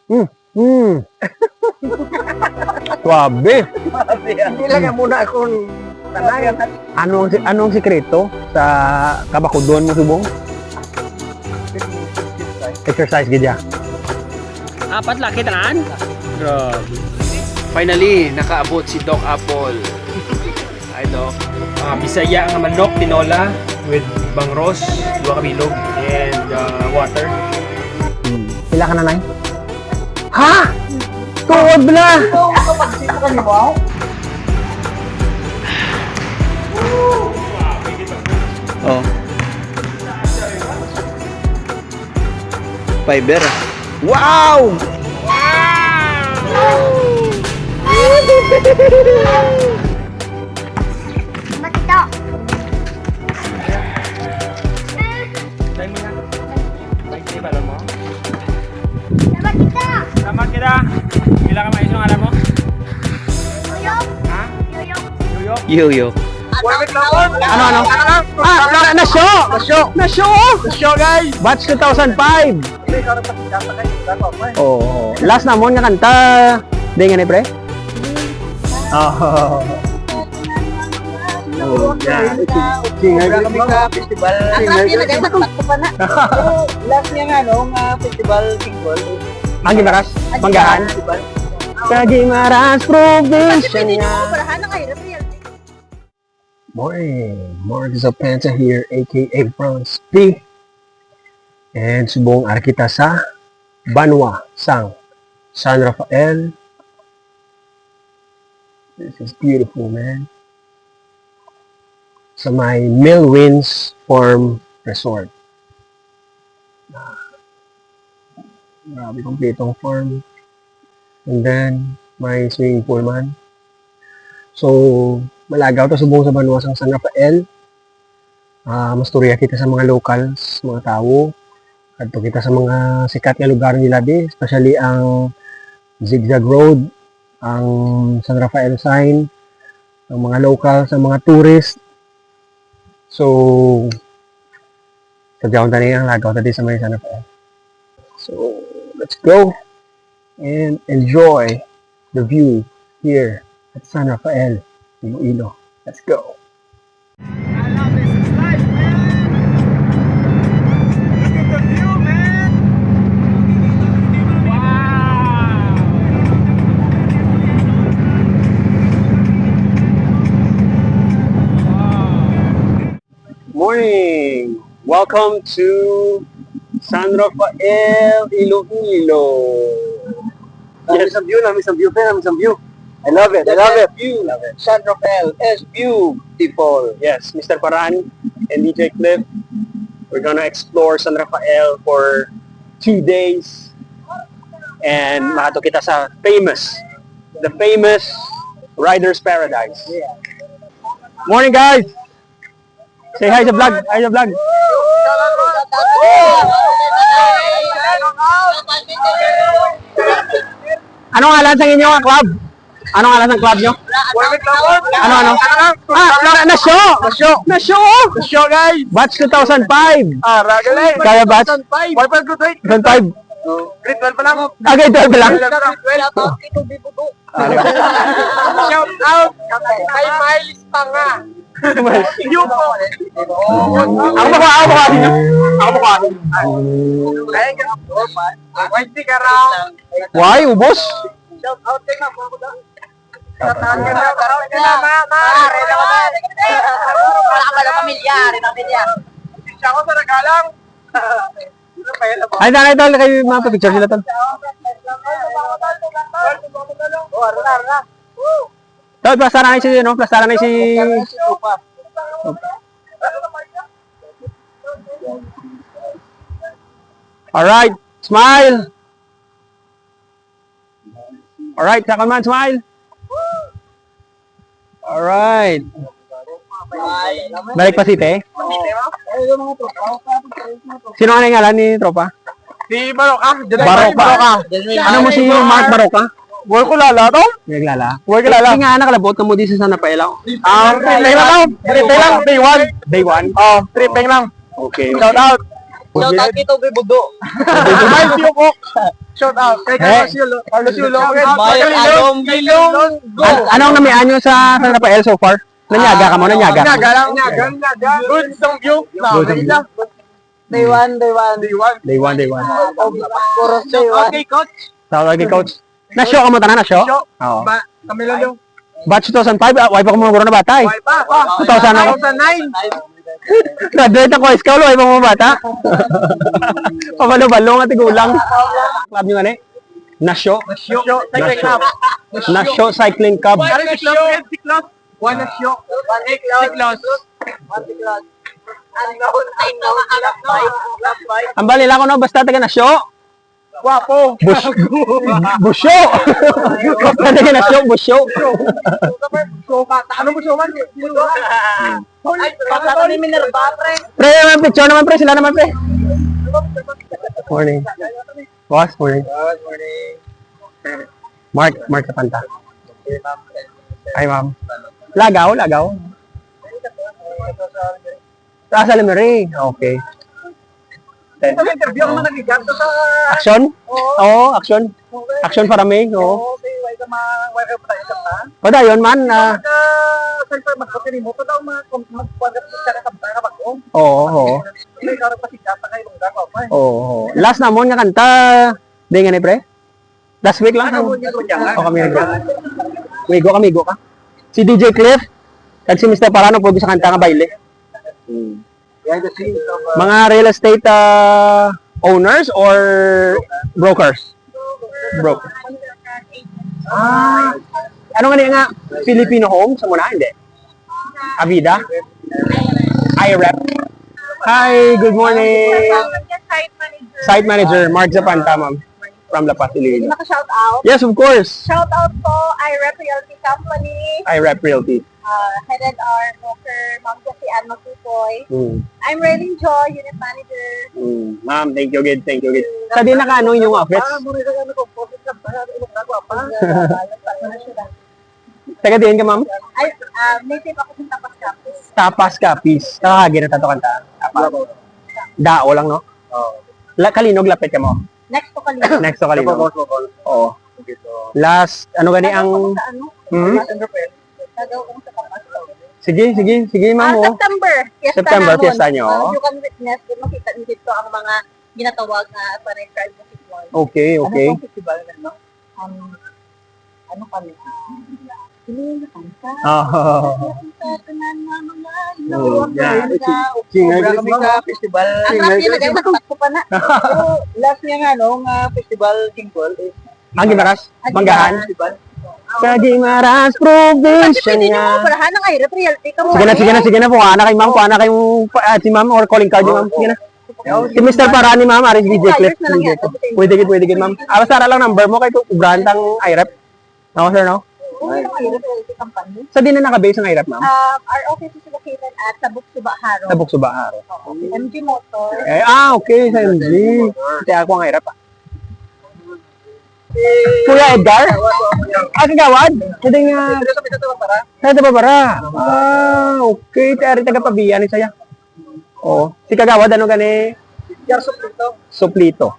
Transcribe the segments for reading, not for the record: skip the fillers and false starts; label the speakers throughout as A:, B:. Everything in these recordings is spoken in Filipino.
A: Hmm. Hmm. Suabe.
B: Hindi lang nga muna akong tanayan.
A: Anong sikreto sa kabakudon mo subong? Exercise gid ya.
C: Apat laki tanan? Grabe. Finally, nakaabot si Doc Apple. Ay, Doc. Bisaya nga manok, tinola with bangros, 2 kabilog, and water.
A: Pila ka na nay? Ha? Tuod na.
B: Pag-sito ka ni Wow?
D: Oh. Fiber. Wow!
E: Makita.
C: Try mo na. Try ba mo?
E: Makita.
C: Salamat kita. Pila ka mais yung alam mo?
E: Yoyok.
C: Ha?
E: Yoyok.
C: Yuyok?
D: Yo-yo.
A: Ano? Nasyo guys. Batch 2005. Oh, last na mo nga kanta. Di nga ni pre? Oh.
B: Festival. Last niya nga, no? Nga festival single.
A: Ang Gimaras, Manggahan. Kagimaras probinsya niya. Morning, Mark Zapenta here, aka Franz P. And subong arkita sa Banwa, Sang, San Rafael. This is beautiful, man. Sa may Millwinds Farm Resort. Grabe, kompletong farm. And then, may swimming pool man. So, malagaw to subong sa Banwa sang San Rafael. Mas turya kita sa mga locals, mga tao. Kadto kita sa mga sikat nga lugar nila di, especially ang Zigzag Road, ang San Rafael sign, ang mga locals, ang mga tourist. So, sadyawon tani ang lagaw tadi sa may San Rafael. So, let's go and enjoy the view here at San Rafael, Iloilo. Let's go. Morning! Welcome to San Rafael, Iloilo.
B: Yes. Nami some view, I love it. San Rafael is beautiful.
A: Yes, Mr. Paran and DJ Cliff. We're gonna explore San Rafael for 2 days. And mahato kita sa the famous Riders Paradise.
B: Yeah.
A: Morning guys! Say hi sa vlog! Hi sa vlog! Anong ngalan sa inyo ang club? Anong ngalan ng club nyo? Ano? Nasyo guys! Batch 2005!
B: Ragalay.
A: Kaya batch?
B: 2005.
A: 2005?
B: Grade 12 pa lang.
A: Okay, 12 lang.
B: Shout out kay Miles Panga. Yung po.
A: Ako ba ninyo?
B: Ay, Whitey ka raw.
A: Why, ubos?
B: Shout out kay Mama ko daw. Shout out ka na, Mama. Wala ka na pamilya. Siya ko sa nagalang.
A: Ay, nanay tol, kayo mga picture sila tol. Tol, plastara na si, no? Plastara na si... Alright, smile! Alright, second man, smile! Alright. Balik pa si Te. Sino nga ngalan ni tropa?
B: Si Baroka.
A: Baroka. Ano mo si Mark Baroka?
B: Wala ko lala to?
A: Naglala.
B: Wala ko lala.
A: Hindi nga nakalabot na mo di sa San Rafael.
B: Tripping lang. Day 1.
A: Day 1?
B: Oh, tripping lang.
A: Okay.
B: Shout out. Shout out kay Toby Budo. Shout out kay
A: Eh.
B: Carlos Yulo.
A: Anong namian nyo sa San Rafael so far? Nanyaga ka mo, nanyaga.
B: Nanyaga. Good song view. Day one.
A: Day one.
B: Puro day one. Okay, coach.
A: Tawag kay coach. Na-show ka mo tanan, na-show?
B: Show.
A: Oo.
B: Kami lang yung
A: Batch 2005, wipe ako mga na bata eh. 2009. Graduate ako, ikaw lo, wipe ako mga bata. Pabalo-balo nga tigulang. Club nyo nga eh? Na-show? Na-show Cycling Club.
B: Siklos. One na show. Siklos.
A: Ang balila ko no, basta taga na-show.
B: Guwapo.
A: Busyo! Basta taga na-show, busyo.
B: Ano mo siya man? Ay, pagkata ni Minerva, pre.
A: Pre, naman picture naman pre, sila naman pre. Morning. Boss, morning. Mark sa panta. Ay, ma'am. Lagaw. Sa Salimere. Okay.
B: Interview naman nagiganto sa...
A: Action? Oo, action. Action para me. Oo.
B: Okay, why ka pa tayo sa
A: Pada yun man.
B: Siyempre, magpapili mo. Ito daw magpapagkat sa kanta ka bago.
A: Oo.
B: Hindi, ikaw rin pasigata kayo nung gagawa pa.
A: Oo. Last namon nga kanta. Di nga ni pre? Last week lang. O kami Wigo ka. Si DJ Cliff. At si Mr. Parano po sa kanta nga baile. Mga real estate owners or brokers? Broker. Ano nga Filipino home sa muna? Hindi. Avida? IREP? Hi, good morning. Site manager, Mark Zapanta, ma'am. From La Paz, Iloilo.
E: Naka-shout out.
A: Yes, of course.
E: Shout out po, IREP Realty Company.
A: IREP Realty.
E: Headed our broker, Ma'am Jessie Ann Magupoy.
A: Mm.
E: I'm Raylene Joy, Unit Manager.
A: Ma'am, thank you, good. Sa din naka-ano yung outfits? Taga din ka, ma'am?
E: Ay, native ako sa Tapas Campus.
A: Tapas Capis. Nakakagi na tato kanta. Dao lang, no? Kalinog, lapit ka mo.
E: Next to Kalino.
A: Next to Kalinog. Oo. Last, ano gani ang...
E: Sa ano?
A: Hmm?
E: Nagaw ko sa Tapas.
A: Sige, ma'am. Oh.
E: September.
A: September, fiesta nyo.
E: You can witness, kung makita nyo dito ang mga ginatawag na Panay Festival.
A: Okay.
B: Ano festival na, no?
E: Ano kami? Hindi kanta.
B: Festival.
E: Ang last niya nagay, nagpat ko pa na.
B: Last niya nga, no, festival single is
A: Ang Gimaras? Manggahan?
B: festival.
A: Sa Gimaras probinsya
E: Pwede nyo
A: niya.
E: operahan ng IREP Realty.
A: Sige na po. Ana kay ma'am. Ana kay si ma'am or calling card ni ma'am. Sige na. Si Mr. Parani, ma'am. Aris DJ Cliff. Pwede gid, ma'am. Basta lang number mo kay Ubrahan tang IREP. No, sir, no?
E: IREP Realty Company.
A: Sa din na naka-base ang IREP, ma'am?
E: Our office is located at Tabuk Suba Haro.
A: Sa Buksubaharo.
E: MG Motor.
A: Okay. Sa MG. Kaya ako ang IREP, Kuya Edgar? Kagawad? Hindi nga. Sa Tababara. Okay. Tari taga-pabiyan ni saya. Oo. Si Kagawad, ano gani?
B: Edgar
A: Suplito.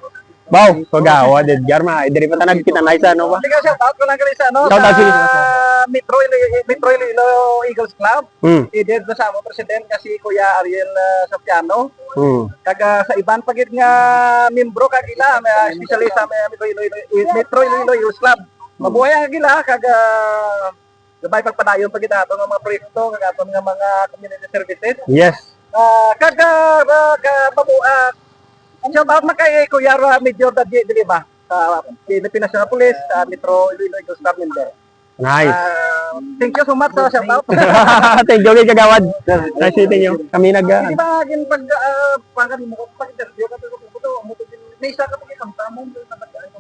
A: Wow, Kagawad, Edgar. Diri pa tanag kita na isa, ano ba?
B: Sige, shout out ko lang kayo sa ano.
A: Shout out, sige.
B: Metro Iloilo Eagles Club. I-dead na sa among president kasi Kuya Ariel Sapiano. Kaga sa iban pagit nga membro kag ila, especially sa Metro Iloilo Eagles Club. Mabuhay ang gila kaga gabay pagpadayon pagit ato nga mga proyekto kag ato nga mga community services.
A: Yes.
B: Kaga shout out na kay Kuya Major Daddy Diliba sa Philippine National Police, Metro Iloilo Eagles Club member.
A: Nice.
B: Thank you so much sa shout out.
A: Thank you, Kagawad. Nice meeting you. Kami nag...
B: Di ba gin pag mo pag-interview ka mo may isa ka pagkakanta mo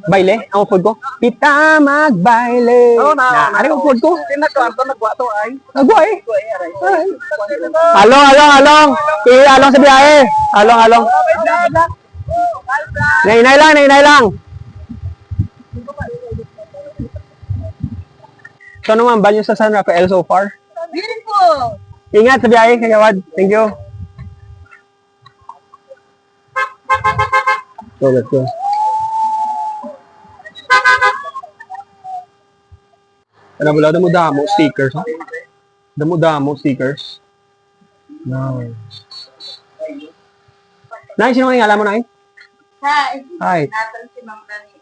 A: Baile? Ang food ko? Pita magbaile. Ano ang food ko?
B: Nagwa to ay.
A: Nagwa eh. Along. Along sa biyahe. Along. Nainay lang. So ano ma'am, banyo sa San Rafael so far?
E: Beautiful!
A: Ingat sa biyahe, Kagawad. Thank you. go, let's go. Ano ba, damo-damo stickers, ha? Damo-damo stickers. Wow. Nay, sino nga yung alam mo, Nay?
E: Hi.
A: Hi.
E: Natin si Ma'am Lani.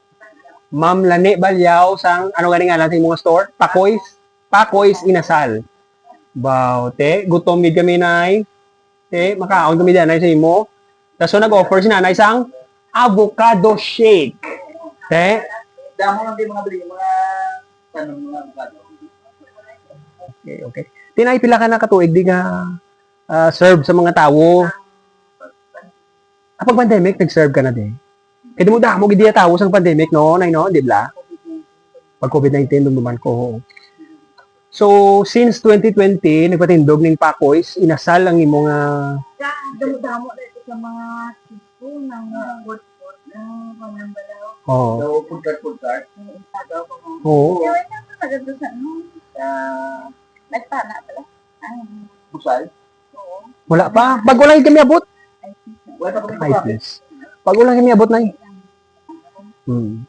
A: Ma'am Lani Balyaw sang ano ganing nga natin mga store? Pakoy's Inasal. Wow, te, gutom gid kami nay. Te, makaon kami diyan nay sa imo. Tapos nag-offer si nanay sang avocado shake. Te,
B: Damo lang din mga bili, mga tanong mga avocado.
A: okay, okay. Tinay pila ka na katuig di nga serve sa mga tawo. Pag pandemic, nag-serve ka na din. Kaya mo damo gid diya tawo sang pandemic no, nay no, di ba? Pag COVID-19 duman ko. So, since 2020, nagpatindog ng Pakoy's, Inasal ang imong
E: Damo-damo na ito sa mga tipo ng good-good ng panambalaw.
A: oh.
B: So, food cart.
E: Yung instagaw ko mo.
A: Oo.
E: Kaya wala ka maganda sa ano? Sa... Nagtana pala. Ay,
B: Busal.
E: oo.
A: Wala pa. Bago lang kami abot.
B: Wala pa kami
A: Ay, please. Bago lang kami abot, Nay.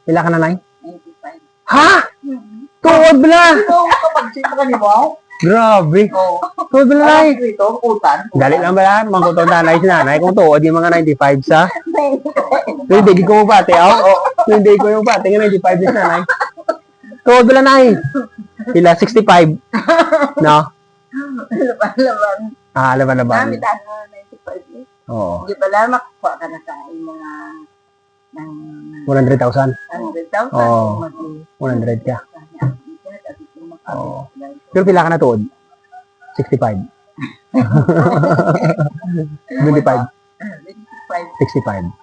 A: Pila ka na, Nay?
E: 95.
A: Ha? Tuod bala!
B: So, kapag sino ka ni mo,
A: Grabe.
B: oh,
A: Tuod bala, Nay.
B: dito, utan.
A: Dali lang bala. Mangkutong nanay si nanay. Kung tuod yung mga 95 sa. Hindi ko mo pati, oh. Hindi ko yung pati. Yung 95 si nanay. Tuod bala, Nay. Pila, 65. No?
E: Laban-laban.
A: Ah, laban-laban.
E: Dami dano 95 eh.
A: Oo.
E: Hindi pala makakuha ka na sa mga ng
A: 100,000.
E: 100,000.
A: Oo. 100 ka. Oo. Pero pila ka na tuod? 65. 25. 65.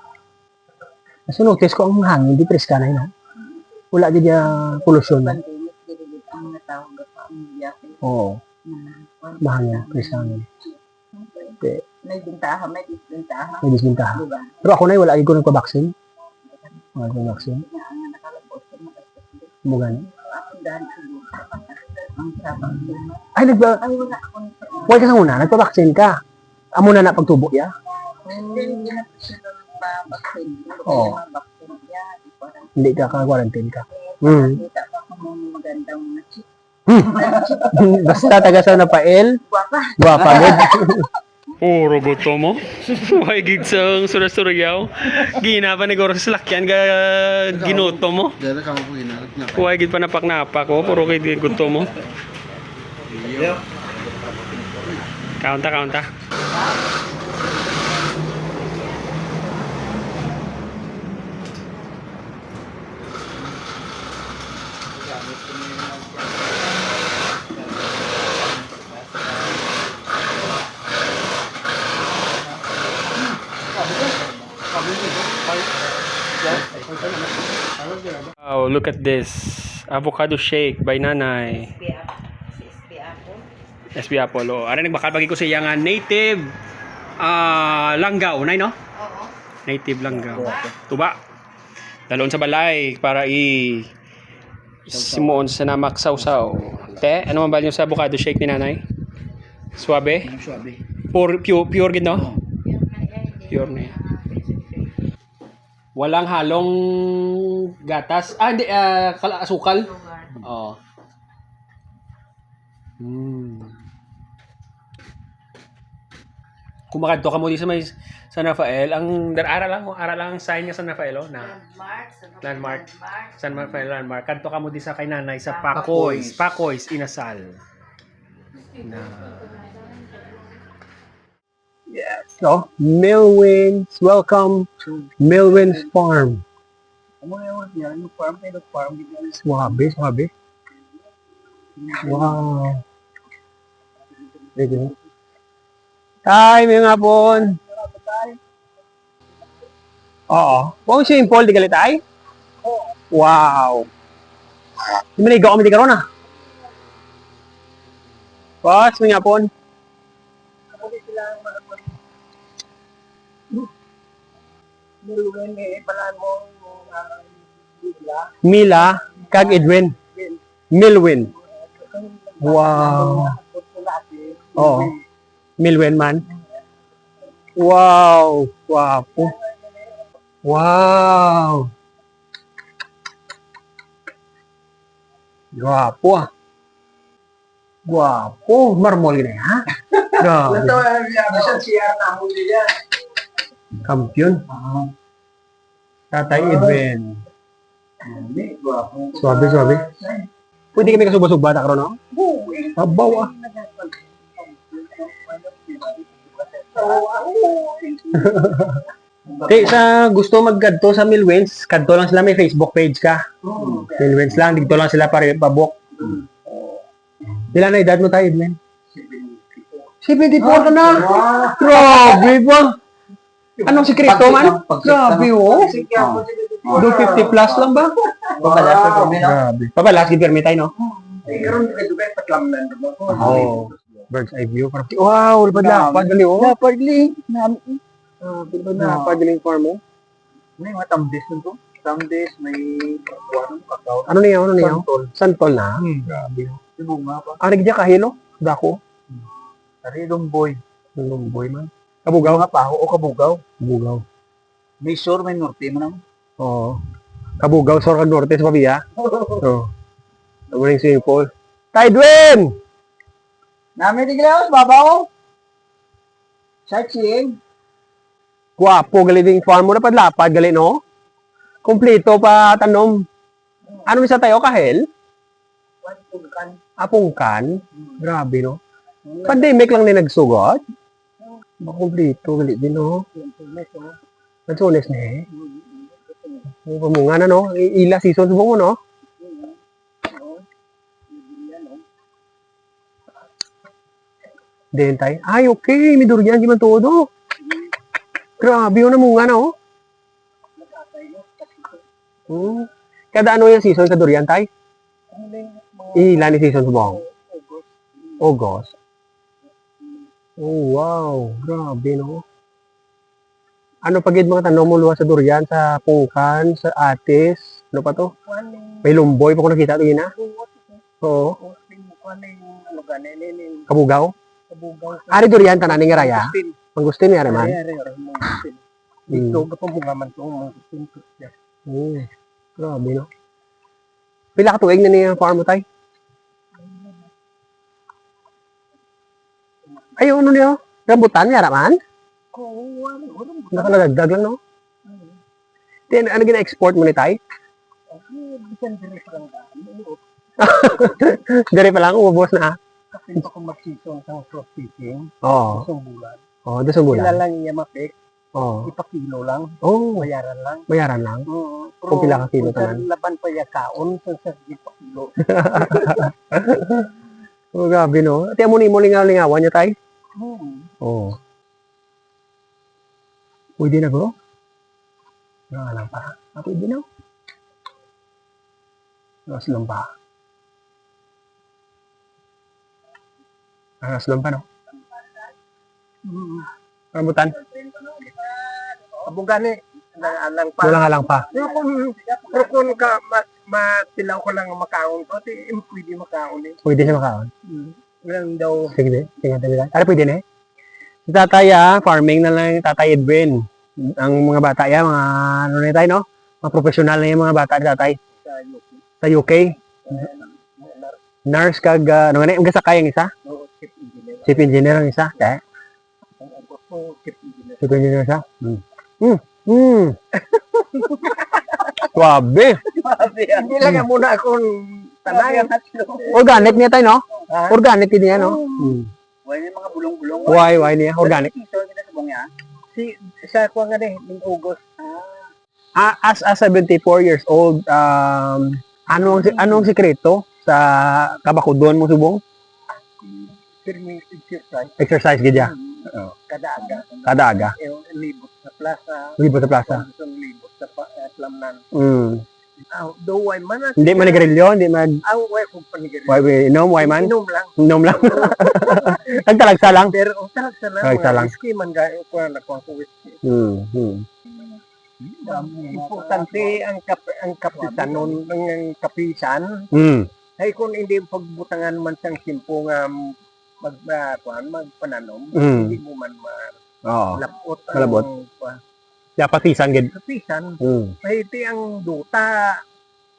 A: Kasi notice ko ang hangin, di press ka na yun. Wala din yung pollution.
E: Pandemic, dililit ang mga tao pa ang biyahe.
A: Oo. Mahangin, press hangin. Okay.
E: May bintahan, may disbintahan.
A: May disbintahan.
E: Diba?
A: Pero ako na, wala ko nagpa-vaccine. Wala ko vaccine.
E: Nga ang nakalabos sa mga kasbin.
A: Mugan.
E: Ako dahil siguro. Ang sabang sila.
A: Ay,
E: Ay, wala ako nito.
A: wala ka sa una, nagpa-vaccine ka. Amo na pagtubo, ya?
E: Hindi na po sila magpa-vaccine. Hindi
A: Oo.
E: kaya mag-vaccine yan.
A: Hindi ka ka-quarantine ka.
E: Nakita pa ako ng magandang mga chip.
A: Basta taga sa Napael,
E: Guwapa.
A: guwapa gid.
C: Puro gusto mo. Why gid sa surya-suryaw? Gina pa ni Goro sa lakyan ga ginuto mo.
D: Dala ka mo po ginarap na.
C: Why gid pa napak-napak ko. Puro gid gusto mo. Kaunta. Oh, look at this. Avocado shake by Nanay. SB Apple. Oh, ari nagbakal bagi ko sa iya nga native langgaw, nay no?
E: Oo.
C: Native langgaw. Tuba. Dalon sa balay para simuon sa namak sausaw. Te, ano man ba niyo sa avocado shake ni Nanay? Suabe?
D: Suabe.
C: Pure gid no? Pure na yan. Walang halong gatas. Hindi, asukal. Oo. Kumakadto ka mo di sa may San Rafael. Ara lang ang sign nga San Rafael, oh, na landmark. San Rafael landmark. Kadto ka mo di sa kay nanay sa Pakoy's Inasal. Na
A: So, Milwins, welcome to Milwins Farm.
B: Ano yun yan? Yung farm, may farm.
A: Swabe. Wow. Sige. Hi, may nga po. Oo. Kung simple, di galit ay? Wow. Di manigaw kami di karoon ah. Boss, may nga po.
B: Milwen, palaan mo
A: Mila, kag Edwin. Milwin. Wow. Oo. Milwin man. Wow. Wapo. Wow! Gwapo ah. Gwapo. Marmol gini ha? Grabe.
B: Bisan CR na mo nila.
A: Kampiyon. Tatay Edwin. Suabe, suabe. Pwede kami kasubas-subata karon no? Abaw ah. Te, sa gusto maggadto sa Milwins, kadto lang sila may Facebook page ka. Milwins lang, dito lang sila pare pabok. Ilan na edad mo tayo, Edwin? 74 ka na! Grabe ba? Anong sikreto man? Grabe oh. Do 50 plus lang ba? Grabe. Pabalas, gipermi tayo no?
B: Karon dugay patlamnan mo.
A: Oh. Bird's eye view. Wow, lapad gali oh.
E: Dapat li.
A: Lapad gali yung farm mo.
B: May mga tambis nito. Tambis, may kakao.
A: Ano niya? Ano niya? Santol na. Grabe.
B: Bunga pa.
A: Ari gidya kahilo? Dako.
B: Tarilong boy.
A: Lumboy man. Kabugaw
B: Mga paho o kabugaw.
A: Kabugaw.
B: May sur, may norte mo naman.
A: Oo. Kabugaw, Sorcag Norte sa Pabia. Oo. Ang muling swimming pool. Tidewin!
B: Namin di gila, babaw. Sightseeing.
A: Guwapo, gali ding farm mo na padlapad, gali no? Kompleto pa tanom. Ano misa tayo, kahel? Apungkan? Grabe no? Pandemic lang din nagsugot. Kompleto, gali din no? Nagsunes na eh. Pamunga na no? Ila season mo no? Dentay. Ay, okay. May durian di man todo. Grabe yun namunga na oh. Kada ano yung season sa durian tay? Ilan yung season sa buong? August. Oh, wow. Grabe no? Ano pagid mga tanong mo luwas sa durian, sa pungkan, sa atis, ano pa to? May lumboy pa ko nakita ito yun ha? Oo. Kabugaw? Ari durian tanan ni Raya? Mangustin ni Ari man?
B: Dito, kapag man itong
A: Grabe no? Pila ka tuig na niya farm mo tay? Ay, ano niya? Rambutan niya man? Nakalagagdag lang, no? Then, ano gina-export mo ni Tay? Dari pa lang, ubos na.
B: Kasi pa kung mag-season ng crop fishing,
A: Oo.
B: isang bulan.
A: Oo, doon sa bulan.
B: Sila lang iya mapik,
A: Oo.
B: ipakilo lang,
A: Oo,
B: bayaran lang.
A: bayaran lang. Kung pila ka kilo tanan.
B: Laban pa ya kaon, sa ipakilo.
A: Oh, grabe, no? Ati mo ni mo lingaw-lingawan niya, Tay? Oo. Pwede na, bro? Wala lang pa. Pwede na. Alas lang pa. Alas lang pa, no? Rambutan?
B: Abong gani, lang pa.
A: Wala nga lang pa.
B: Pero kung matilaw ko lang makaon ko, pwede makaon eh.
A: Pwede siya makaon.
B: Ngayon daw,
A: Sige, sige, sige. Ano pwede na eh? Si tatay, farming na lang yung tatay Edwin. Ang mga bata mga ano na tayo, no? Mga professional na yung mga bata ni tatay. Sa UK. Nurse kag, ano nga na, ang gasakay ang isa? Chief engineer ang isa. Kaya? Chief engineer isa? Swabe.
B: hindi lang muna akong tanay.
A: Organic niya tayo, no? Organic din niya, no?
B: Why mga bulong-bulong?
A: Why niya? Organic.
B: Si sa ko nga ni August.
A: As a 74 years old, anong sikreto sa kabakudon mo subong?
B: Firming exercise.
A: Exercise gidya.
B: Kada-aga.
A: Kada aga.
B: Libot sa plaza.
A: Libot sa plaza.
B: Libot sa Lamnan. Do why man?
A: Hindi man nagrilyo, hindi man
B: Why kung panigil.
A: inom, why man?
B: Inom lang.
A: Inom lang. Nagtalagsa lang.
B: Pero talagsa lang.
A: Talagsa lang.
B: Whiskey man gaya ko na ko whiskey. Importante ang kapitanon ng kapisan. Ay kung hindi pagbutangan man sang simpo nga magpananom, hindi mo man
A: Oo.
B: malabot
A: Malabot. Dapat pisan gid.
B: Kapisan,
A: Hmm.
B: mahiti ang duta,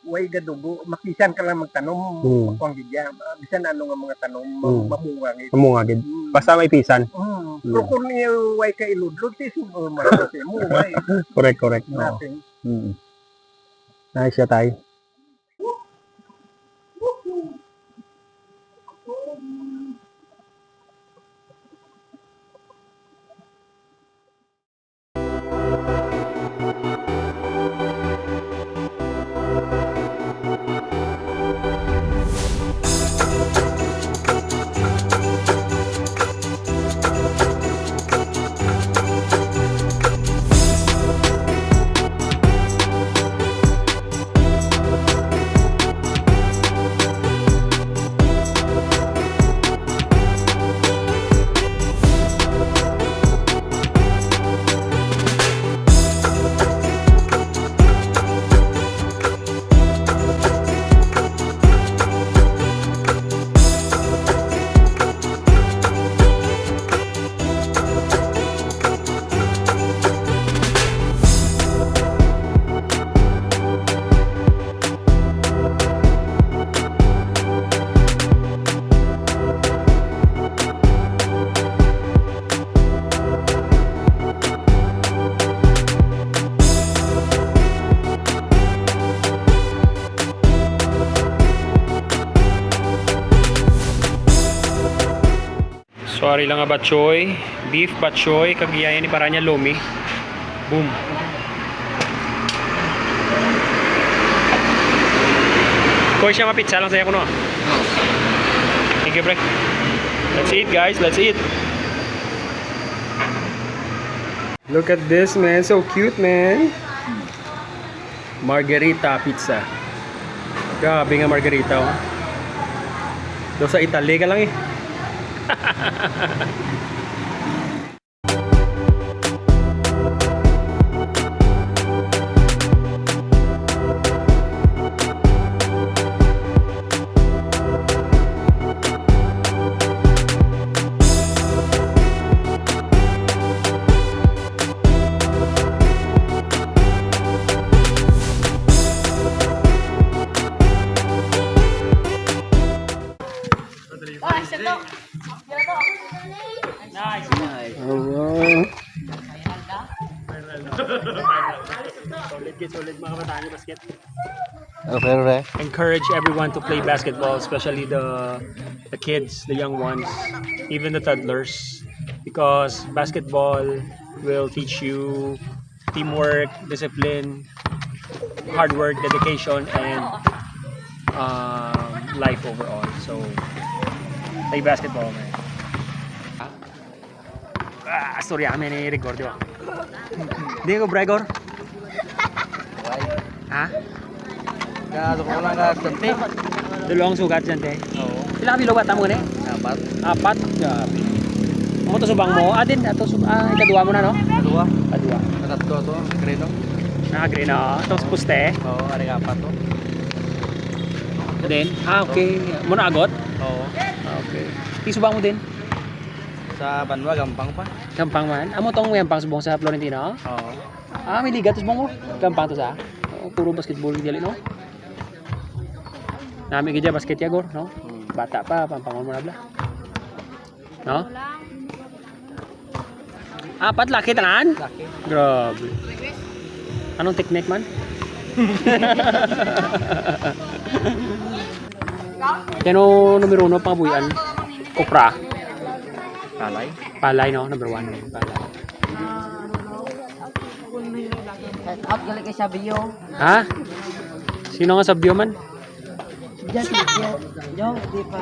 B: way gadugo, makisan ka lang magtanom, makuang gidya. Bisan ano nga mga tanom, mamunga ngit.
A: Amo nga gid. Basta may pisan.
B: Pero kung niyo way ka iludlod, tisin o marami mo, way.
A: Correct. Oo.
B: Nothing.
A: Nice siya tayo.
C: Sorry lang nga batchoy. Beef batchoy. Kagiyaya ni Paranya Lomi. Boom. Koy siya mapitsa lang saya ko no. Thank you, pre. Let's eat, guys. Let's eat. Look at this, man. So cute, man. Margherita pizza. Grabe nga margherita, oh. Doon sa Italy ka lang eh. Solid mga kabataan yung basket. Encourage everyone to play basketball, especially the kids, the young ones, even the toddlers, because basketball will teach you teamwork, discipline, hard work, dedication, and life overall. So play basketball, man. Sorry, kami ni record di ba? Hindi ko Bregor. Ha?
D: Kaya ko lang ka sante.
C: Dalawang sugat dyan, te.
D: Oo.
C: Ilang bilogat mo ni?
D: Dapat.
C: Apat. Grabe. Mo to subang mo. Adin ato ikadua mo na no?
D: Dua.
C: Kadua.
D: Tatlo to, kreno.
C: Naka-green na. Ito puste.
D: Oo, ari apat to.
C: Din. Okay. Mo na agot?
D: Oo.
C: Okay. Subang mo din.
D: Sa Banwa gampang pa.
C: Gampang man. Amo tong gampang subong sa Florentino.
D: Oo.
C: May liga to subong mo. Gampang to sa. Puro basketball dili no. Nami gid basket ya gor, no? Bata pa pampangon mo na bla. No? Apat laki tanan?
D: Laki.
C: Grabe. Anong technique man? Kano numero 1 pangabuyan? Kopra.
D: Palay.
C: Palay no, number 1. Palay.
E: Out gali kay Sabio.
C: Ha? Sino nga sabyo man?
E: Diyan, di pa.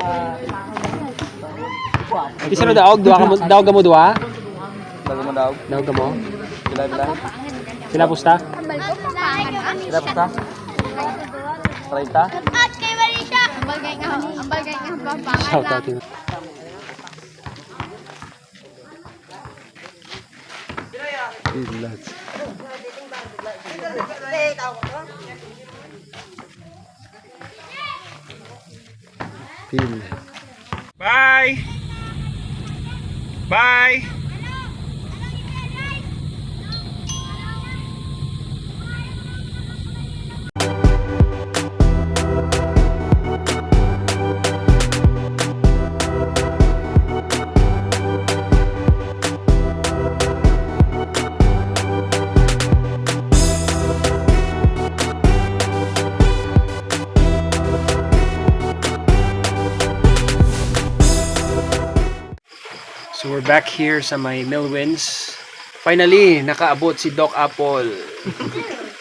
C: Isa na daog, daog ka mo dua?
D: Bago mo daw.
C: Daog ka mo?
D: Bila.
C: Sila pusta?
D: Sila pa. 30.
F: At kay Marisha. Ambal kay nga pampangan
C: Shout
F: lang.
C: out yun. Bye! Bye! So we're back here sa may Millwins. Finally, nakaabot si Doc Apple.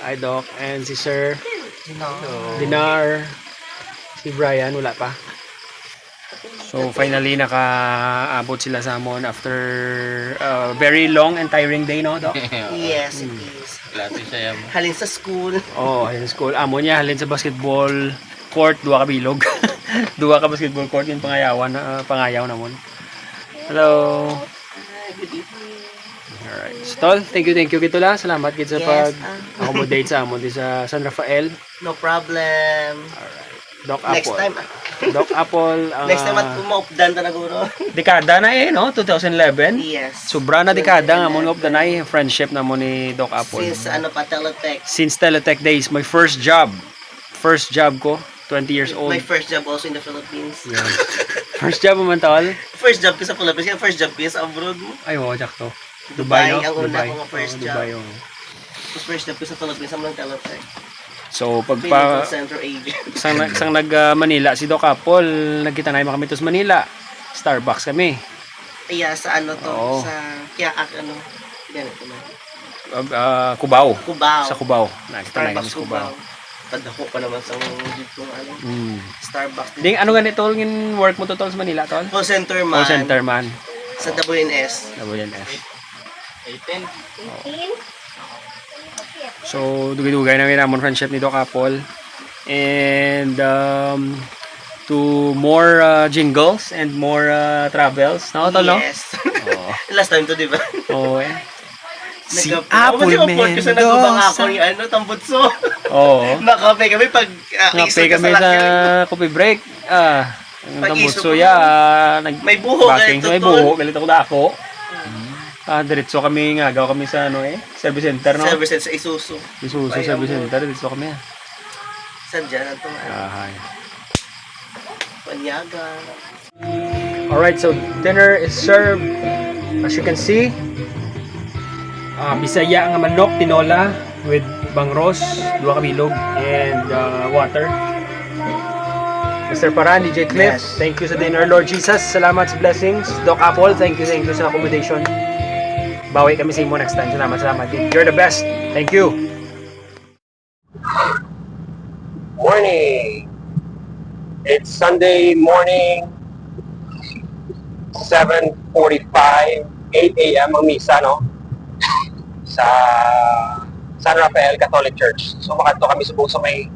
C: Hi Doc. And si Sir Dinar. Si Brian, wala pa. So finally, nakaabot sila sa amon after a very long and tiring day, no Doc?
G: Yes, it is.
D: Klase siya yan.
G: Halin sa school.
C: Oh, halin sa school. Amo niya, halin sa basketball court, duwa ka bilog. Duwa ka basketball court, yung pangayawan, pangayaw namon. Hello. Alright. So, Tol, thank you Kito la. Salamat kit sa
G: Yes,
C: pag-accommodate sa amon di sa San Rafael.
G: No problem.
C: Alright. Doc Apple.
G: Next time.
C: Doc Apple.
G: Next time at kumaupdan ta na guro.
C: Dekada na no? 2011.
G: Yes.
C: Sobra na dekada nga mo of the night friendship na mo ni Doc Apple.
G: Since ano pa, Teletech.
C: Since Teletech days, my first job. First job ko, 20 years old.
G: My first job also in the Philippines.
C: Yeah. First job mo man tol?
G: First job ko sa Philippines. Kaya first job ko sa abroad mo.
C: Ay, wow, sakto.
G: Dubai,
C: no?
G: ang una
C: Dubai.
G: kong first
C: Oh,
G: job.
C: Dubai, oh.
G: Tapos first job ko sa Philippines, ang mga Teletech.
C: So,
G: Clinical Center Agent.
C: sang nag Manila si Doc Apple, nagkita na kami to sa Manila. Starbucks kami.
G: Kaya sa ano to,
C: Oo.
G: sa Kiaak ano. Ganito na.
C: Cubao.
G: Cubao.
C: Sa Cubao. Nakita na kami
G: Starbucks
C: sa Cubao.
G: Cubao. Tadako pa naman sa jeep kong ano. Starbucks.
C: Ding, ano ganito yung work mo to tol sa Manila tol?
G: Call center man.
C: Call center man.
G: Sa WNS.
C: WNS. So, dugay-dugay na namon friendship ni Doc Apple. And to more jingles and more travels. No, tol, no?
G: Yes.
C: Oo.
G: Last time to, di ba?
C: Oo, eh. Si
G: Apple
C: Apple
G: Kasi nagubang ako
C: Mendoza.
G: yung ano, tambutso.
C: Oo.
G: Nakape kami pag
C: Ngape kami sa coffee break. Ang tambutso
G: Pag-isok
C: ya.
G: May buho,
C: Baking
G: ganito,
C: may
G: tol.
C: buho. Galit ako na ako. Diretso kami nga. Gaw kami sa ano service center, no?
G: Service sa Isuzu.
C: Isuzu
G: Ay,
C: service
G: ang-
C: center. Diretso kami.
G: Saan dyan? Ito nga.
C: Ahay.
G: Panyaga.
C: Alright, so dinner is served. As you can see, Bisaya nga manok, tinola with bangros, duwa ka bilog, and water. Mr. Paran, DJ Cliff, thank you sa dinner. Lord Jesus, salamat sa blessings. Doc Apple, thank you sa accommodation. Bawi kami sa imo next time. Salamat. You're the best. Thank you.
A: Morning! It's Sunday morning, 7:45, 8 a.m. ang misa, no? Sa San Rafael Catholic Church. So, makato kami sa may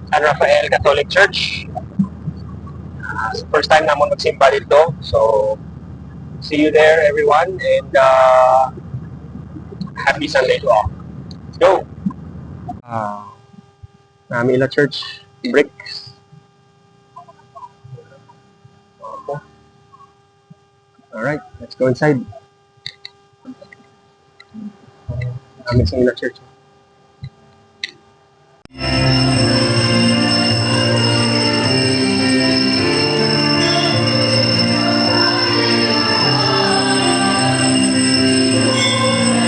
A: San Rafael Catholic Church. First time naman magsimba dito. So, see you there, everyone. And happy Sunday to all. Let's go! Namila Church bricks. Alright, let's go inside. Namila Church.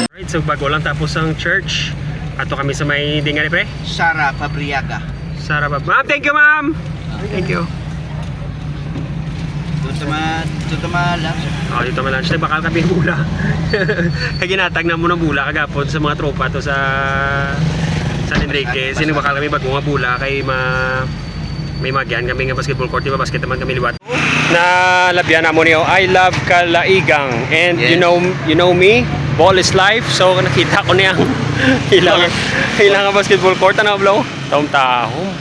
C: Alright, so bago lang tapos ang church. Ato kami sa may dingan ni pre.
G: Sara Fabriaga.
C: Sarap. Ma'am, thank you ma'am. Thank you.
G: Dito lang.
C: Oh, dito man lunch. Bakal kami bula. Kaya ginatag na mo ng bula kagapon sa mga tropa to sa San Enrique. Sino bakal kami bago nga bula kay may magyan kami nga basketball court. Diba basket naman kami liwat. Na labyan na mo niyo. I love Kalaigang. And
D: Yes.
C: you know me. Ball is life. So nakita ko niyang kailangan basketball court. Ano blow? Taong-taong.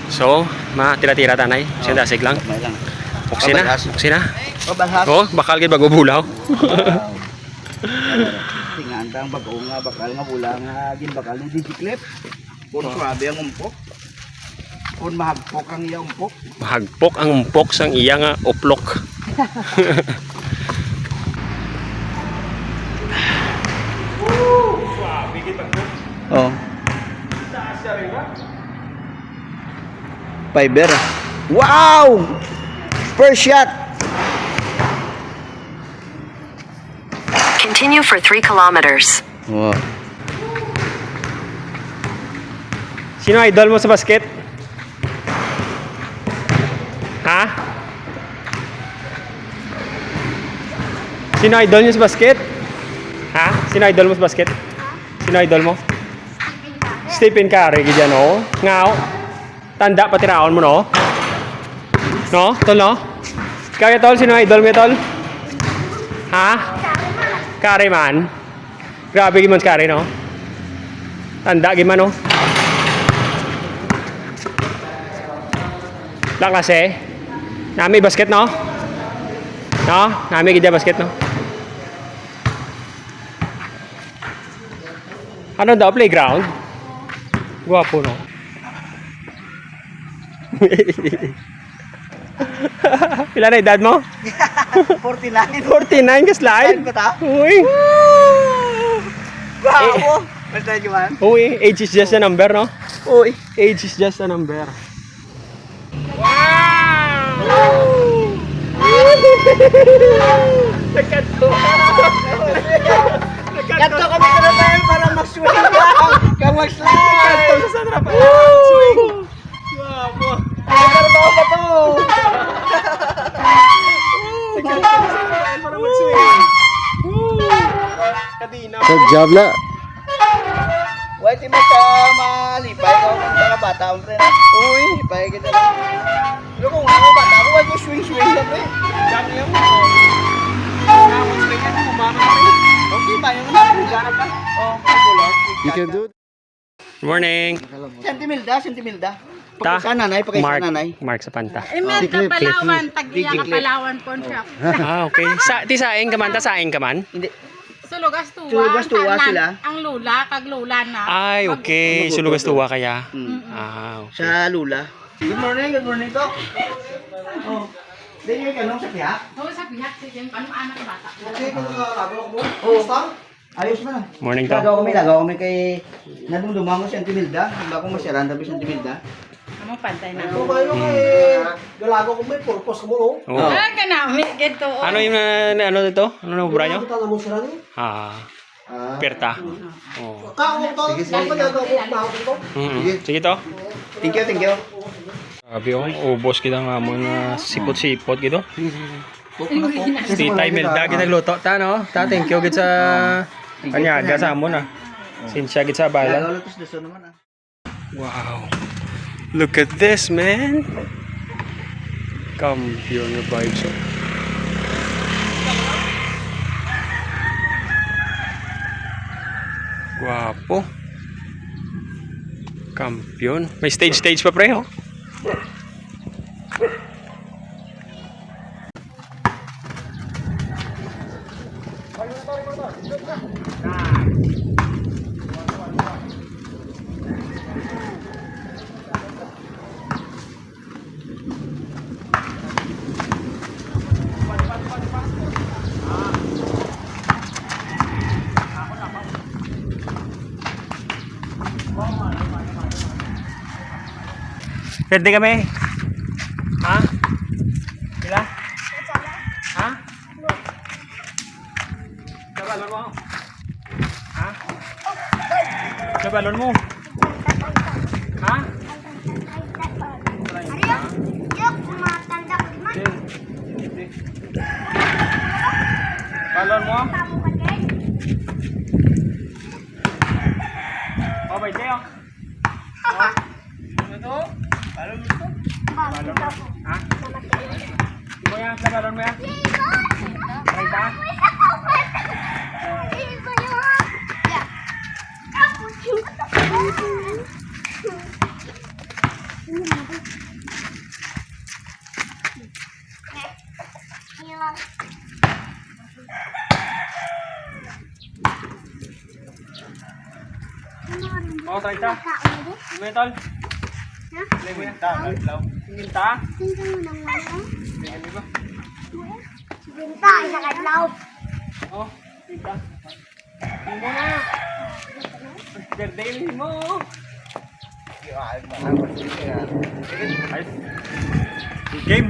C: So, tira-tira tanay. Siya dasig lang.
D: May lang.
C: Buksina.
G: O, balhas.
C: Oh, bakal kay bago bulaw.
B: Tingaan ang bago nga, bakal nga, wala nga, bakal ng digiklip. Kung swabe ang umpok. Kung mahagpok ang iya umpok.
C: Mahagpok ang umpok sang iya nga uplok.
B: Oh. Fiber. Wow! First shot.
H: Continue for 3 kilometers.
B: Wow.
C: Sino idol mo sa basket? Ha? Sino idol niyo sa basket? Ha? Sino idol mo sa basket? Sino idol mo? Stephen Curry, ganyan, no? Ngaw. Tanda pa tiraon mo, no? No? Tol, no? Kaya, tol, sino idol mo, tol? Ha? Curry man. Grabe, gimon si Curry, no? Tanda, gimon, no? La klase. Nami basket, no? No? Nami gidya basket, no? Ano daw, playground? Guwapo, no? Pila na edad mo?
B: 49.
C: 49 ka slide? Uy!
B: Bravo! Basta naman.
C: Uy, age is just a number, no? Uy, age is just a number. Nagkanto.
B: Ganto kami ka naman para mag-swing lang. Kang mag-slide.
C: Nagkanto sa San Rafael. Swing. Guwapo.
B: Nagkarbaho ba to?
C: Nagkanto sa San Rafael para mag-swing. Kadina.
A: Good job na.
B: Wait, di mo sa malipay ko kung mga bata ang pre na. Uy, lipay kita lang. Pero kung ako bata, ako wag mo swing-swing na pre.
C: Dami yan mo. Nakapag swing yan. Kumama ka rin.
B: Okay ba yung nagpugarap ka? Oh, pagulot.
A: You can do it.
C: Good morning.
B: Sentimilda.
C: Ta.
B: Pakisa nanay,
C: Mark.
B: nanay.
C: Mark sa panta.
F: Imen ka Palawan, tag-iya ka Palawan pawn shop.
C: Ah, okay. Ti saing ka man, ta saing ka man?
B: Hindi.
F: Sulugas tuwa.
B: Sulugas tuwa
F: ang
B: sila.
F: Ang lula, kag lula na.
C: Ay, okay. Sulugas tuwa kaya. Ah, okay.
B: Sa Lula. Good morning to. Oh. Dili ka nung sa piyak.
F: Oo, sa bihak, sige. Paano anak bata?
B: Okay, kung lagaw ko mo. Oh, ayos na.
C: Morning to.
B: Lagaw kami kay nadumduma mo si Antimilda. Bago masyaran tabi si Antimilda.
F: Ano pantay na?
B: Ano ba yung galago ko may purpose ko mo no?
C: Oh.
F: Ah, kanami, gito.
C: Ano yung ano dito? Ano na bra nyo?
B: Kita na mo sila ni.
C: Ah, perta. Oh.
B: Kako to, sige gagaw ko na ako to.
C: Sige to.
B: Thank you.
C: Sabi ko, ubos kita nga mo na sipot-sipot gitu. Stay time Melda ginagluto ta no. Ta thank you gid sa kanya sa mo na. Sinsya gid sa bala.
B: Gagaw lutos deso naman ah.
C: Wow. Look at this, man. Kampiyon na vibes. Oh. Guwapo. Kampiyon. May stage pa pre, oh. Pwede kami? Ha? Sila? Ha? Kabalon mo? Ha? Kabalon mo? Ha? Balon mo? Oh, baik deh, oh. Oh. Ano to? Balon mo to? Balon mo? Ha? Di mo yan? Sa balon mo yan? Rita? Oh, 30. May tol. Lay mo yan. Law. Minta. Tingnan mo ba?
E: Binta, isa kadlaw.
C: Oh, minta. Tingnan mo na. Birthday mo. Game.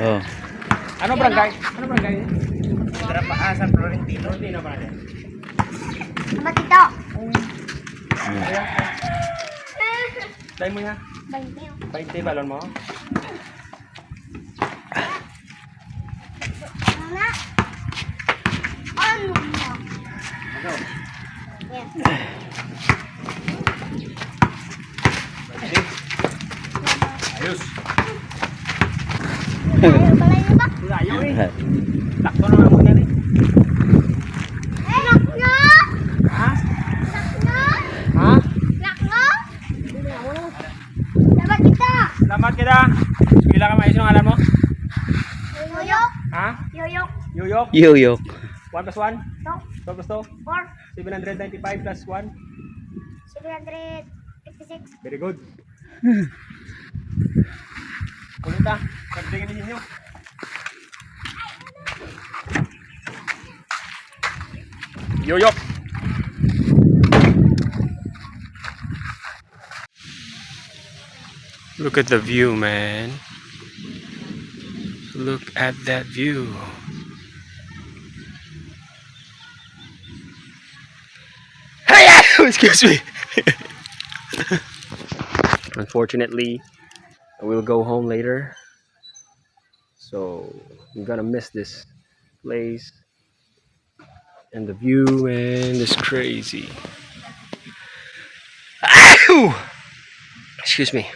D: Oh.
C: Ano barangay? Ano barangay?
B: San Florentino.
C: Florentino ba natin?
E: Matito.
C: Dahil mo yan. 20 balon mo. Ayos.
F: Malayo ba?
C: Ayaw eh. Takto naman mo yan eh.
F: Lakno!
C: Ha?
F: Lakno!
C: Ha?
F: Lakno! Dapat kita!
C: Selamat kita. Bila ka maayos ng alam mo?
F: Yoyok!
C: Ha?
F: Yoyok!
C: Yuyok?
D: Yuyok.
C: 1 plus 1?
F: Tok!
C: 2 plus 2?
F: 4!
C: 795 plus 1?
F: 756!
C: Very good. Ulit ah. Pagdingin ninyo. Yoyok! Look at the view, man. Look at that view. Hey! Excuse me. Unfortunately, I will go home later. So I'm gonna miss this place. And the view, man, is crazy. Excuse me.